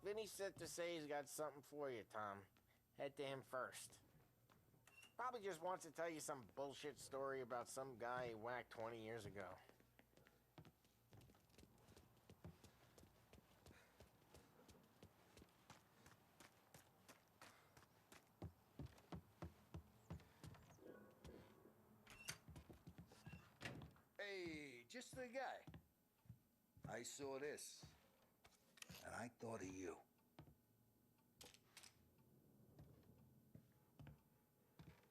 Vinny sent to say he's got something for you, Tom. Head to him first. Probably just wants to tell you some bullshit story about some guy he whacked 20 years ago. Hey, just the guy. I saw this, and I thought of you.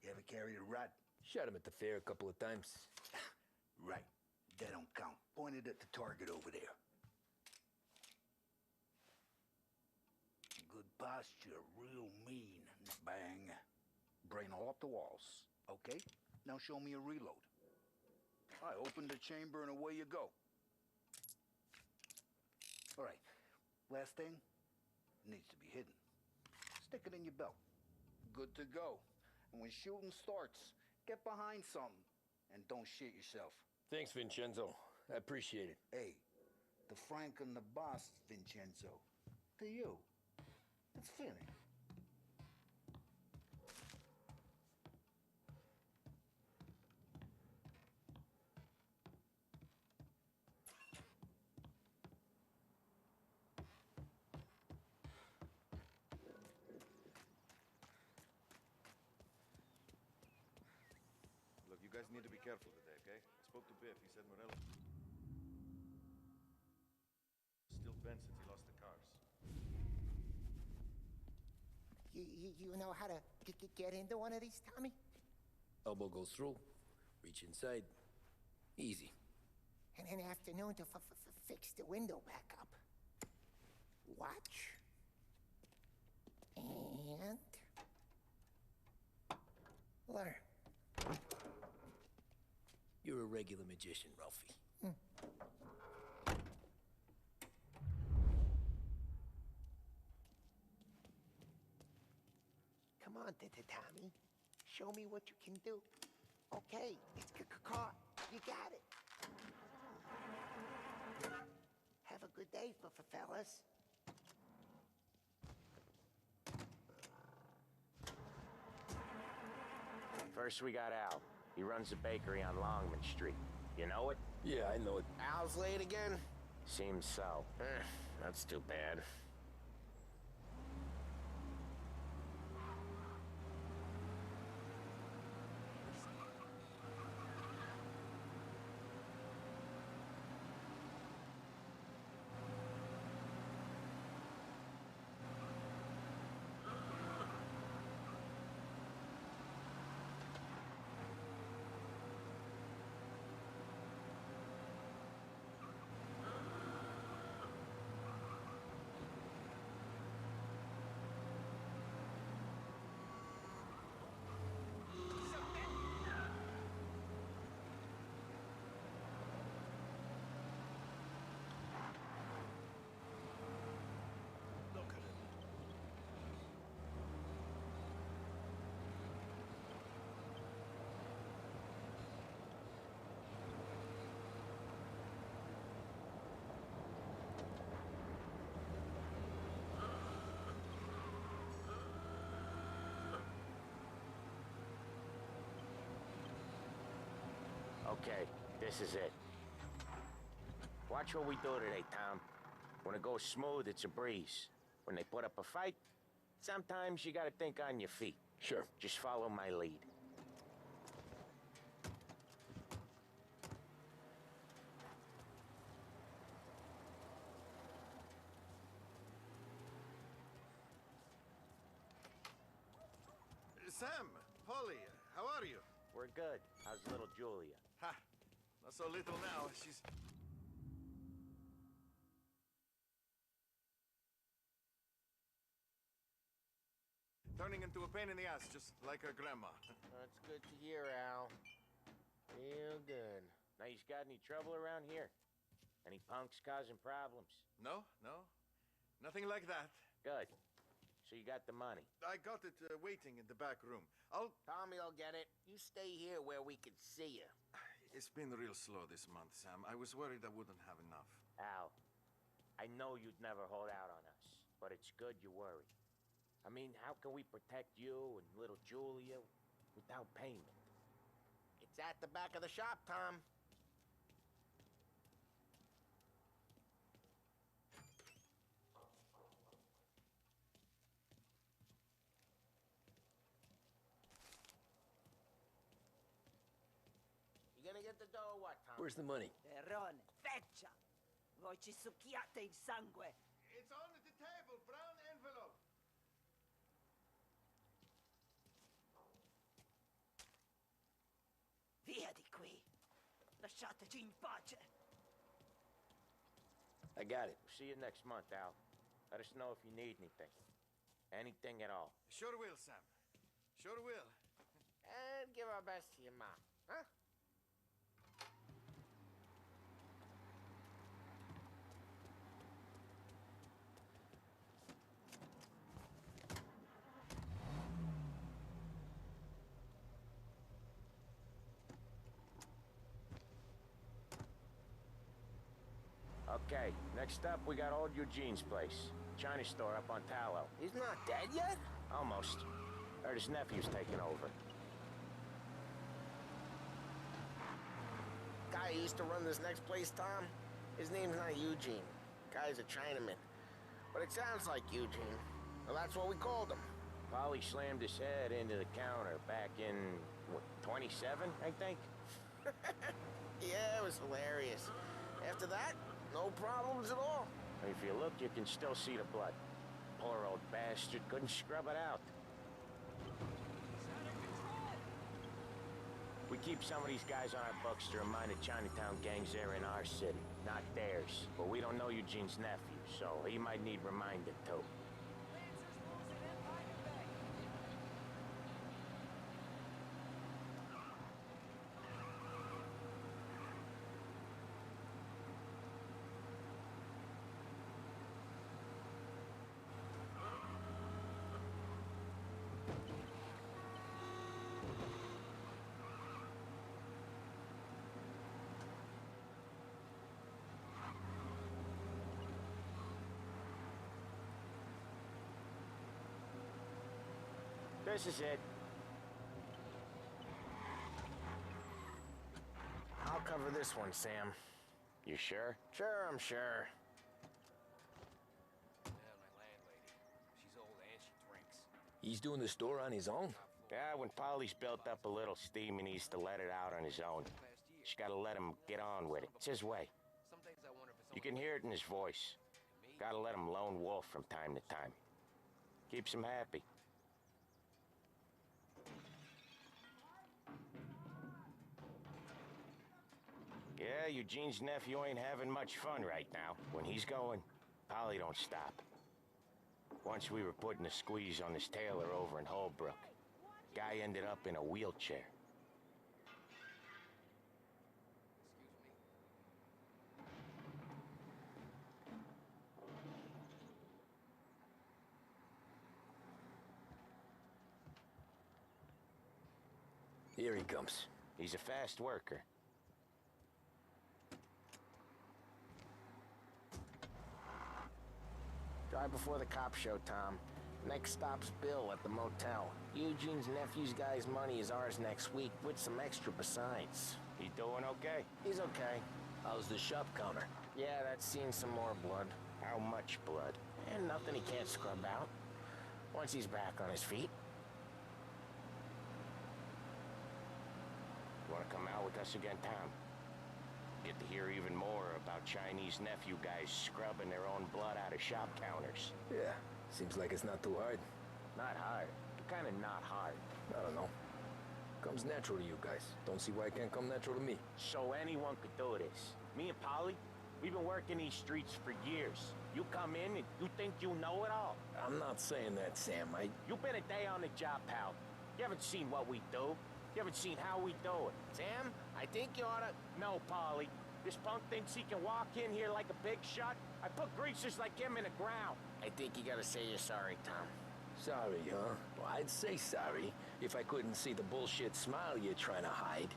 You ever carried a rod? Shot him at the fair a couple of times. Right. That don't count. Pointed at the target over there. Good posture, real mean. Bang. Brain all off the walls. Okay? Now show me a reload. I open the chamber and away you go. All right. Last thing, needs to be hidden. Stick it in your belt. Good to go. And when shooting starts, get behind something and don't shit yourself. Thanks, Vincenzo. I appreciate it. Hey, the Frank and the boss, Vincenzo. To you. It's fitting. Look, you guys need to be careful today, okay? I spoke to Biff. He said Morello still bent since he lost the cars. You know how to get into one of these, Tommy? Elbow goes through. Reach inside. Easy. And an afternoon to fix the window back up. Watch. And... learn. You're a regular magician, Ralphie. Come on, Tommy. Show me what you can do. Okay, it's caught. You got it. Have a good day, fellas. First we got Al. He runs a bakery on Longman Street. You know it? Yeah, I know it. Al's late again? Seems so. That's too bad. Okay, this is it. Watch what we do today, Tom. When it goes smooth, it's a breeze. When they put up a fight, sometimes you gotta think on your feet. Sure. Just follow my lead. Sam, Polly, how are you? We're good. How's little Julia? Ha! Not so little now. She's... turning into a pain in the ass, just like her grandma. That's good to hear, Al. Real good. Now, you got any trouble around here? Any punks causing problems? No, no. Nothing like that. Good. So you got the money? I got it waiting in the back room. Tommy will get it. You stay here where we can see you. It's been real slow this month, Sam. I was worried I wouldn't have enough. Al, I know you'd never hold out on us, but it's good you worry. I mean, how can we protect you and little Julia without payment? It's at the back of the shop, Tom. You gonna get the dough or what, Tom? Where's the money? Perone, feccia! Voi ci succhiate il sangue! It's on the table, brown envelope. Via di qui! Lasciateci in pace! I got it. See you next month, Al. Let us know if you need anything. Anything at all. Sure will, Sam. Sure will. And give our best to your mom, huh? Okay, next up, we got old Eugene's place. China store up on Tallow. He's not dead yet? Almost. Heard his nephew's taking over. Guy who used to run this next place, Tom? His name's not Eugene. Guy's a Chinaman. But it sounds like Eugene. Well, that's what we called him. Polly slammed his head into the counter back in, what, 27, I think? Yeah, it was hilarious. After that, no problems at all. If you look, you can still see the blood. Poor old bastard couldn't scrub it out. We keep some of these guys on our books to remind the Chinatown gangs they're in our city, not theirs. But we don't know Eugene's nephew, so he might need reminding too. This is it. I'll cover this one, Sam. You sure? Sure, I'm sure. Yeah, my landlady. She's old and she drinks. He's doing the store on his own? Yeah, when Polly's built up a little steam, he needs to let it out on his own. Just gotta let him get on with it. It's his way. You can hear it in his voice. Gotta let him lone wolf from time to time. Keeps him happy. Yeah, Eugene's nephew ain't having much fun right now. When he's going, Polly don't stop. Once we were putting a squeeze on this tailor over in Holbrook. Guy ended up in a wheelchair. Here he comes. He's a fast worker. Drive before the cop show, Tom. Next stop's Bill at the motel. Eugene's nephew's guy's money is ours next week, with some extra besides. He doing okay? He's okay. How's the shop counter? Yeah, that's seen some more blood. How much blood? And nothing he can't scrub out. Once he's back on his feet. You wanna come out with us again, Tom? Get to hear even more about Chinese nephew guys scrubbing their own blood out of shop counters. Yeah, seems like it's not too hard. Not hard. Kinda not hard. I don't know. Comes natural to you guys. Don't see why it can't come natural to me. So anyone could do this. Me and Polly, we've been working these streets for years. You come in and you think you know it all. I'm not saying that, Sam. You've been a day on the job, pal. You haven't seen what we do. You haven't seen how we do it. Sam, I think you oughta... No, Polly. This punk thinks he can walk in here like a big shot. I put greasers like him in the ground. I think you gotta say you're sorry, Tom. Sorry, huh? Well, I'd say sorry if I couldn't see the bullshit smile you're trying to hide.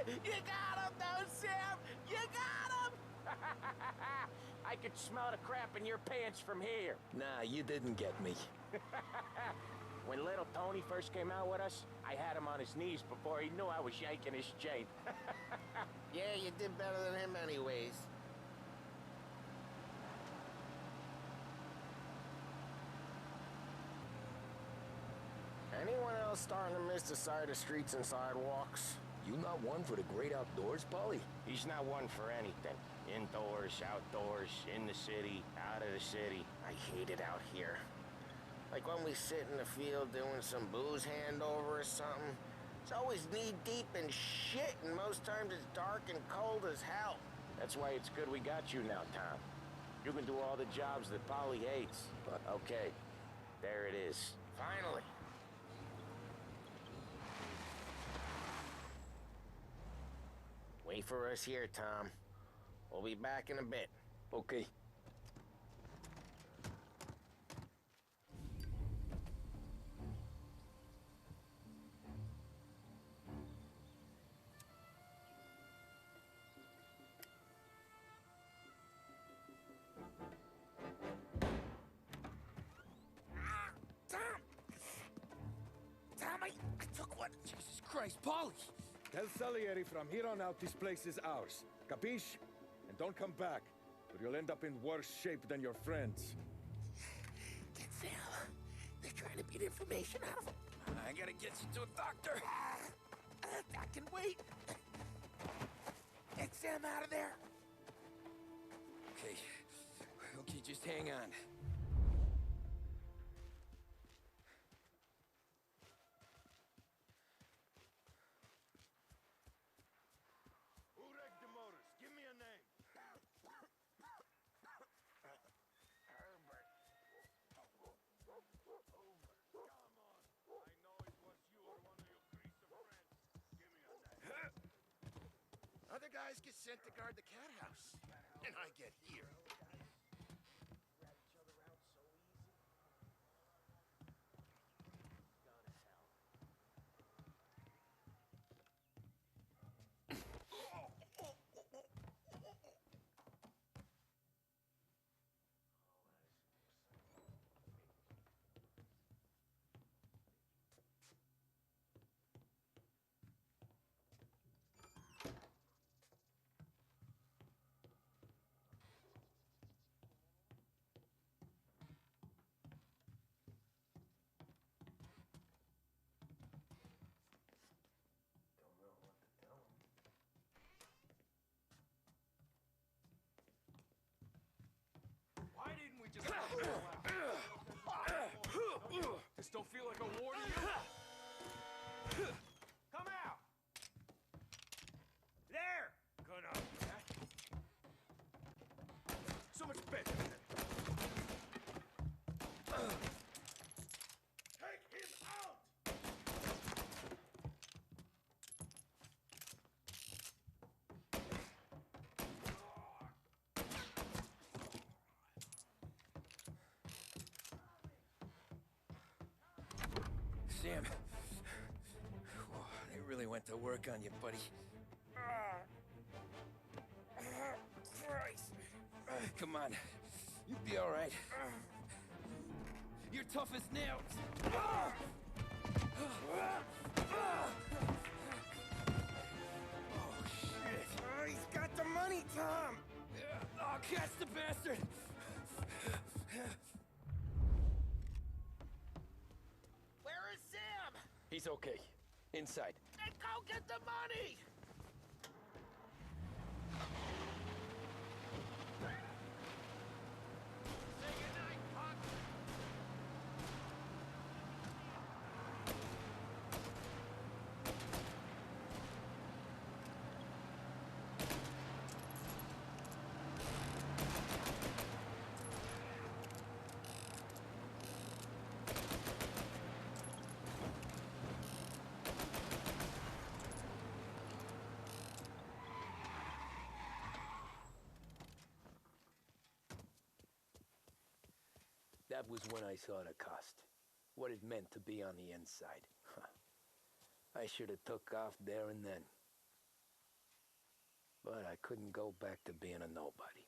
You got him, though, Sam! You got him! I could smell the crap in your pants from here. Nah, you didn't get me. When little Tony first came out with us, I had him on his knees before he knew I was yanking his chain. Yeah, you did better than him anyways. Anyone else starting to miss the side of streets and sidewalks? You not one for the great outdoors, Polly? He's not one for anything. Indoors, outdoors, in the city, out of the city. I hate it out here. Like when we sit in the field doing some booze handover or something. It's always knee-deep in shit, and most times it's dark and cold as hell. That's why it's good we got you now, Tom. You can do all the jobs that Polly hates. But okay, there it is. Finally. Wait for us here, Tom. We'll be back in a bit. Okay. I took one. Jesus Christ, Polly! Tell Salieri from here on out this place is ours. Capiche? And don't come back, or you'll end up in worse shape than your friends. Get Sam. They're trying to beat information out of him. I gotta get you to a doctor. I can wait. Get Sam out of there. Okay. Okay, just hang on. Who wrecked the motors? Give me a name. Other guys get sent to guard the cat house, and I get here. Why didn't we just... This don't feel like a war to you? Come out! There! Gonna... So much better. Take him out! Sam. Whoa, they really went to work on you, buddy. Christ. Come on. You'll be all right. You're tough as nails. Oh, Shit. he's got the money, Tom. Oh, catch the bastard! Where is Sam? He's okay. Inside. Then go get the money. That was when I saw the cost. What it meant to be on the inside. I should have took off there and then. But I couldn't go back to being a nobody.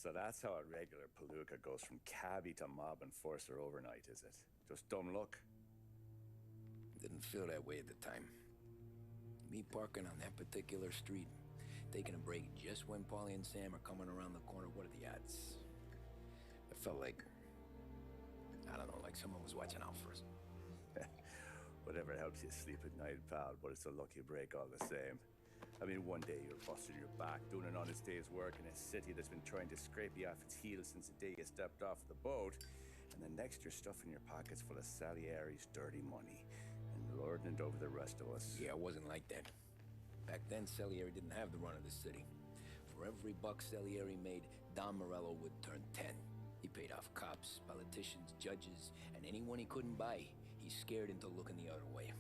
So that's how a regular palooka goes from cabbie to mob enforcer overnight, is it? Just dumb luck? Didn't feel that way at the time. Me parking on that particular street, taking a break just when Paulie and Sam are coming around the corner, what are the odds? I felt like, I don't know, like someone was watching out for us. Whatever helps you sleep at night, pal, but it's a lucky break all the same. I mean, one day you're busting your back, doing an honest day's work in a city that's been trying to scrape you off its heels since the day you stepped off the boat, and the next you're stuffing your pockets full of Salieri's dirty money and lording it over the rest of us. Yeah, it wasn't like that. Back then, Salieri didn't have the run of the city. For every buck Salieri made, Don Morello would turn 10. He paid off cops, politicians, judges, and anyone he couldn't buy. He scared into looking the other way.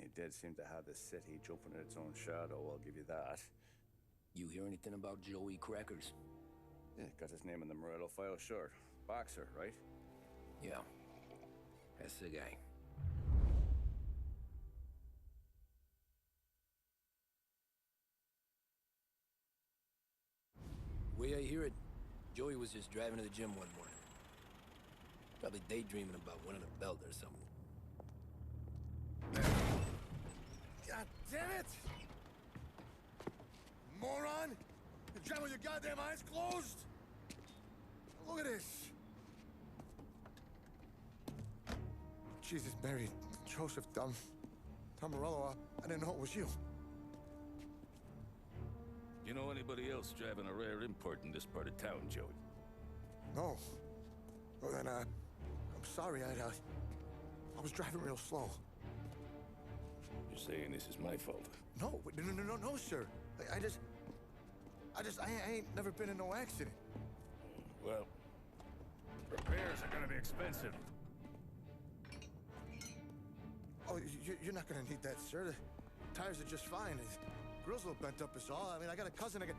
He did seem to have the city jumping at its own shadow, I'll give you that. You hear anything about Joey Crackers? Yeah, got his name in the Morello file, sure. Boxer, right? Yeah, that's the guy. Way I hear it, Joey was just driving to the gym one morning. Probably daydreaming about winning a belt or something. God damn it! Moron! You're driving with your goddamn eyes closed? Look at this! Jesus, Mary, Joseph, Tom Morello, I didn't know it was you. You know anybody else driving a rare import in this part of town, Joey? No. Well, then, I'm sorry, I was driving real slow. You're saying this is my fault? No, no, sir. I ain't never been in no accident. Well, repairs are gonna be expensive. Oh, you're not gonna need that, sir. The tires are just fine. The grill's a little bent up is all. I mean, I got a cousin I can...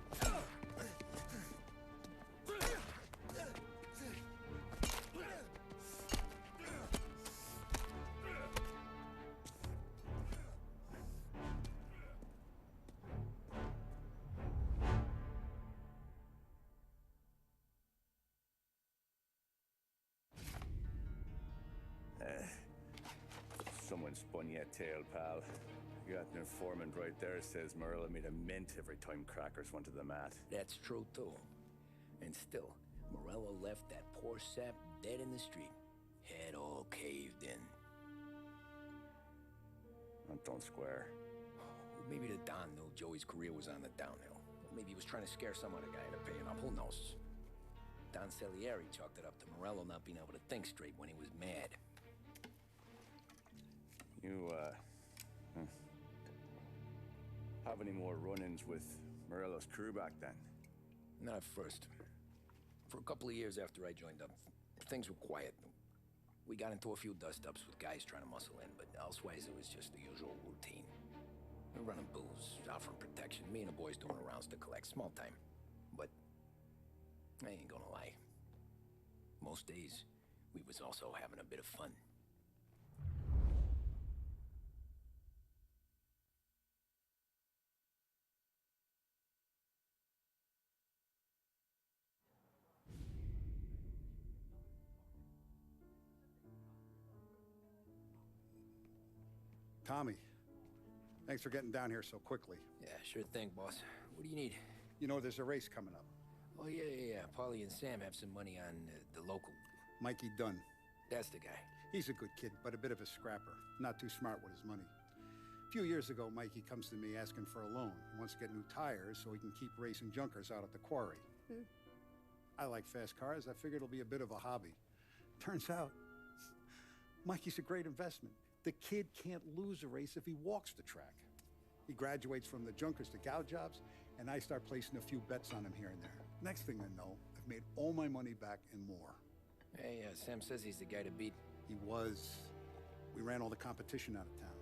Someone spun you a tale, pal. You got an informant right there says Morello made a mint every time Crackers went to the mat. That's true, too. And still, Morello left that poor sap dead in the street. Head all caved in. That don't square. Maybe the Don knew Joey's career was on the downhill. Maybe he was trying to scare some other guy into paying up. Who knows? Don Salieri chalked it up to Morello not being able to think straight when he was mad. You, have any more run-ins with Morello's crew back then? Not at first. For a couple of years after I joined up, things were quiet. We got into a few dust-ups with guys trying to muscle in, but elsewise it was just the usual routine. We were running booze, offering protection, me and the boys doing rounds to collect, small time. But I ain't gonna lie. Most days, we was also having a bit of fun. Tommy, thanks for getting down here so quickly. Yeah, sure thing, boss. What do you need? You know, there's a race coming up. Oh, yeah. Paulie and Sam have some money on the local. Mikey Dunn. That's the guy. He's a good kid, but a bit of a scrapper. Not too smart with his money. A few years ago, Mikey comes to me asking for a loan. He wants to get new tires so he can keep racing junkers out at the quarry. I like fast cars. I figured it'll be a bit of a hobby. Turns out, Mikey's a great investment. The kid can't lose a race if he walks the track. He graduates from the junkers to gal jobs, and I start placing a few bets on him here and there. Next thing I know, I've made all my money back and more. Hey, Sam says he's the guy to beat. He was. We ran all the competition out of town.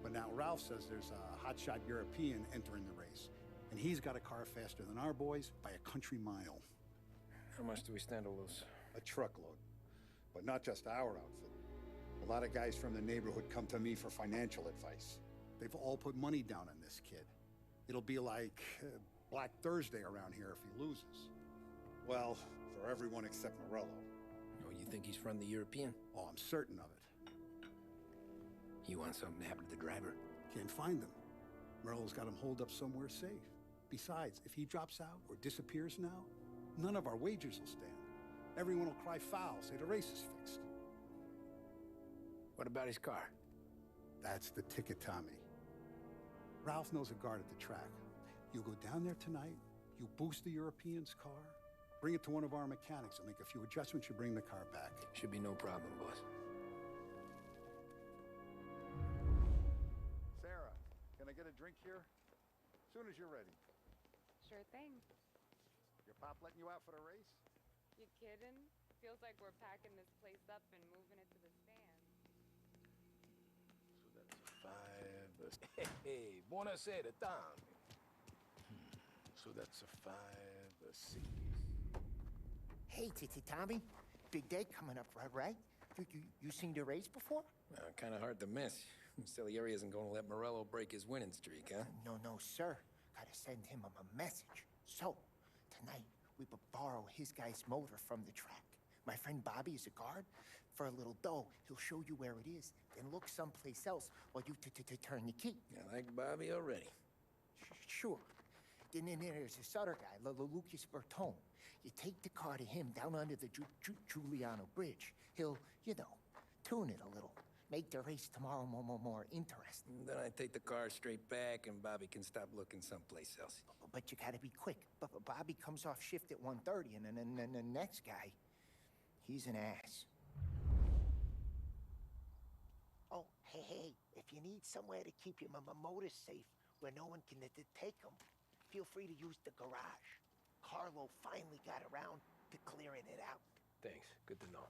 But now Ralph says there's a hotshot European entering the race, and he's got a car faster than our boys by a country mile. How much do we stand to lose? A truckload. But not just our outfit. A lot of guys from the neighborhood come to me for financial advice. They've all put money down on this kid. It'll be like Black Thursday around here if he loses. Well, for everyone except Morello. Oh, you think he's from the European? Oh, I'm certain of it. You want something to happen to the driver? Can't find him. Morello's got him holed up somewhere safe. Besides, if he drops out or disappears now, none of our wagers will stand. Everyone will cry foul, say the race is fixed. What about his car? That's the ticket, Tommy. Ralph knows a guard at the track. You go down there tonight, you boost the European's car, bring it to one of our mechanics, and make a few adjustments, you bring the car back. Should be no problem, boss. Sarah, can I get a drink here? As soon as you're ready. Sure thing. Your pop letting you out for the race? You kidding? Feels like we're packing this place up and moving it to the stands. So that's a 5. Hey, buonasera, Tommy. So that's a 5, a 6. Hey, Tommy. Big day coming up, right? You seen the race before? Kind of hard to miss. Salieri isn't going to let Morello break his winning streak, huh? No, sir. Gotta send him a message. So, tonight, we will borrow his guy's motor from the track. My friend Bobby is a guard. For a little dough, he'll show you where it is, then look someplace else while you turn the key. I like Bobby already. Sure. Then there's this other guy, Lucas Bertone. You take the car to him down under the Giuliano Bridge. He'll, tune it a little. Make the race tomorrow more interesting. Then I take the car straight back and Bobby can stop looking someplace else. But you gotta be quick. But Bobby comes off shift at 1:30, and then the next guy, he's an ass. Oh, hey, if you need somewhere to keep your motor safe where no one can take them, feel free to use the garage. Carlo finally got around to clearing it out. Thanks. Good to know.